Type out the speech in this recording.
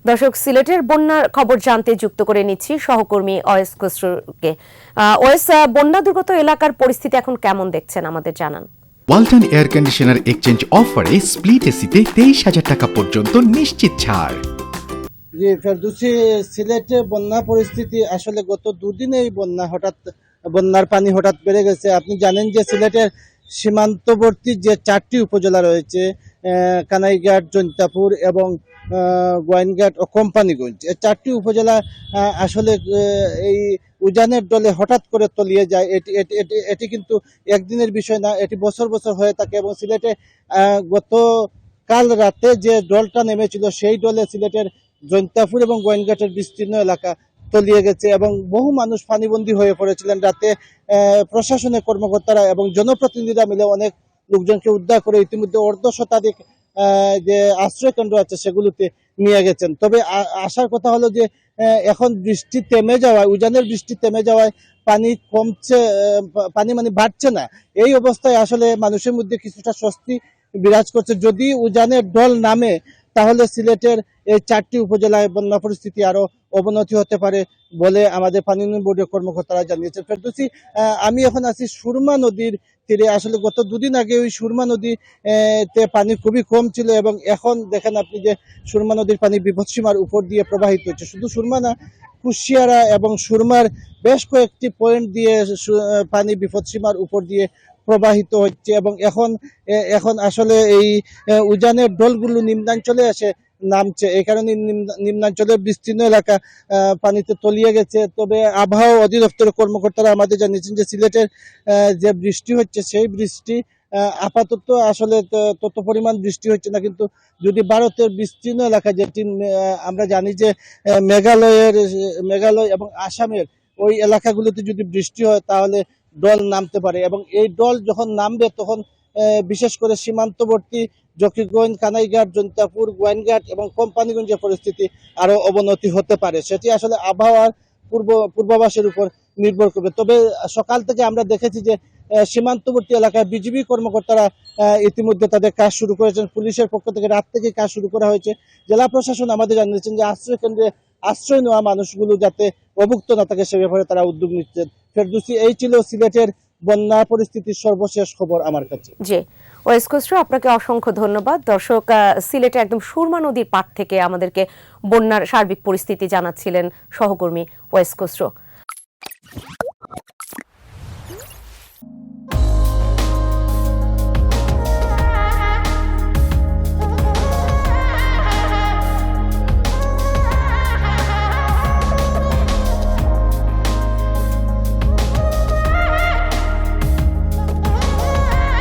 দর্শক, সিলেটের বন্যার খবর জানতে যুক্ত করে নিচ্ছি সহকর্মী ওয়েস খসরুকে। ওয়েস, বন্যা দুর্গত এলাকার পরিস্থিতি এখন কেমন দেখছেন আমাদের জানান। ওয়ালটন এয়ার কন্ডিশনার এক্সচেঞ্জ অফারে স্প্লিট এসিতে 23,000 টাকা পর্যন্ত নিশ্চিত ছাড়। জি ফেরদৌসী, সিলেটে বন্যা পরিস্থিতি আসলে গত দুদিনেই বন্যার পানি হঠাৎ বেড়ে গেছে। আপনি জানেন যে সিলেটের সীমান্তবর্তী যে 4টি উপজেলা রয়েছে, কানাইঘাট, জৈন্তাপুর এবং গোয়াইনঘাট ও কোম্পানিগঞ্জ, এই 4টি উপজেলা আসলে এই উজানের দলে হঠাৎ করে তলিয়ে যায়। এটি কিন্তু একদিনের বিষয় না, এটি বছর বছর হয়ে থাকে। এবং সিলেটে কাল রাতে যে ডলটা নেমেছিল সেই ডলে সিলেটের জৈন্তাপুর এবং গোয়াইনঘাটের বিস্তীর্ণ এলাকা তলিয়ে গেছে এবং বহু মানুষ পানিবন্দী হয়ে পড়েছিলেন। রাতে প্রশাসনের কর্মকর্তারা এবং জনপ্রতিনিধিরা মিলে অনেক লোকজনকে উদ্ধার করে ইতিমধ্যে অর্ধশতাধিক যে আশ্রয় কেন্দ্র আছে সেগুলোতে নিয়ে গেছেন। তবে আসার কথা হলো যে এখন বৃষ্টি থেমে যাওয়ায়, উজানের বৃষ্টি থেমে যাওয়ায় পানি কমছে, পানি মানে বাড়ছে না। এই অবস্থায় আসলে মানুষের মধ্যে কিছুটা স্বস্তি বিরাজ করছে। যদি উজানের ঢল নামে তাহলে সিলেটের এই 4টি উপজেলায় বন্যা পরিস্থিতি আরো অবনতি হতে পারে বলে আমাদের পানি উন্নয়ন বোর্ডের কর্মকর্তারা জানিয়েছেন। ফেরদৌসী, আমি এখন আছি সুরমা নদীর তীরে। আসলে গত দুদিন আগে ওই সুরমা নদী তে পানি খুবই কম ছিল এবং এখন দেখেন আপনি যে সুরমা নদীর পানি বিপদসীমার উপর দিয়ে প্রবাহিত হচ্ছে। শুধু সুরমা না, কুশিয়ারা এবং সুরমার বেশ কয়েকটি পয়েন্ট দিয়ে পানি বিপদসীমার উপর দিয়ে প্রবাহিত হচ্ছে এবং এখন আসলে এই উজানের ঢলগুলো নিম্নাঞ্চলে এসে নামছে। এই কারণে নিম্নাঞ্চলের বিস্তীর্ণ এলাকা পানিতে তলিয়ে গেছে। তবে আবহাওয়া অধিদপ্তরের কর্মকর্তারা আমাদের জানিয়েছেন যে সিলেটের যে বৃষ্টি হচ্ছে সেই বৃষ্টি আপাতত আসলে তত পরিমাণ বৃষ্টি হচ্ছে না, কিন্তু যদি ভারতের বিস্তীর্ণ এলাকা, যেটি আমরা জানি যে মেঘালয় এবং আসামের ওই এলাকাগুলোতে যদি বৃষ্টি হয় তাহলে ডল নামতে পারে এবং এই ডল যখন নামবে তখন বিশেষ করে সীমান্তবর্তী জকিগঞ্জ, কানাইঘাট, জৈন্তাপুর, গোয়াইনঘাট এবং কোম্পানিগঞ্জের পরিস্থিতি আরো অবনতি হতে পারে। সেটি আসলে আবহাওয়ার পূর্বাভাসের উপর নির্ভর করবে। তবে সকাল থেকে আমরা দেখেছি যে সীমান্তবর্তী এলাকায় বিজিবি কর্মকর্তারা ইতিমধ্যে তাদের কাজ শুরু করেছেন। পুলিশের পক্ষ থেকে রাত থেকে কাজ শুরু করা হয়েছে। জেলা প্রশাসন আমাদের জানিয়েছেন যে আশ্রয় কেন্দ্রে আশ্রয় নেওয়া মানুষগুলো যাতে অভুক্ত না থাকে সে ব্যাপারে তারা উদ্যোগ নিচ্ছেন। ফেরদৌসী, এই ছিল সিলেটের বন্যা পরিস্থিতির সর্বশেষ খবর আমার কাছে। জি, ওয়েস খসরু, আপনাকে অসংখ্য ধন্যবাদ। দর্শক, সিলেটে একদম সুরমা নদীর পাড় থেকে আমাদেরকে বন্যার সার্বিক পরিস্থিতি জানাচ্ছিলেন সহকর্মী ওয়েস খসরু।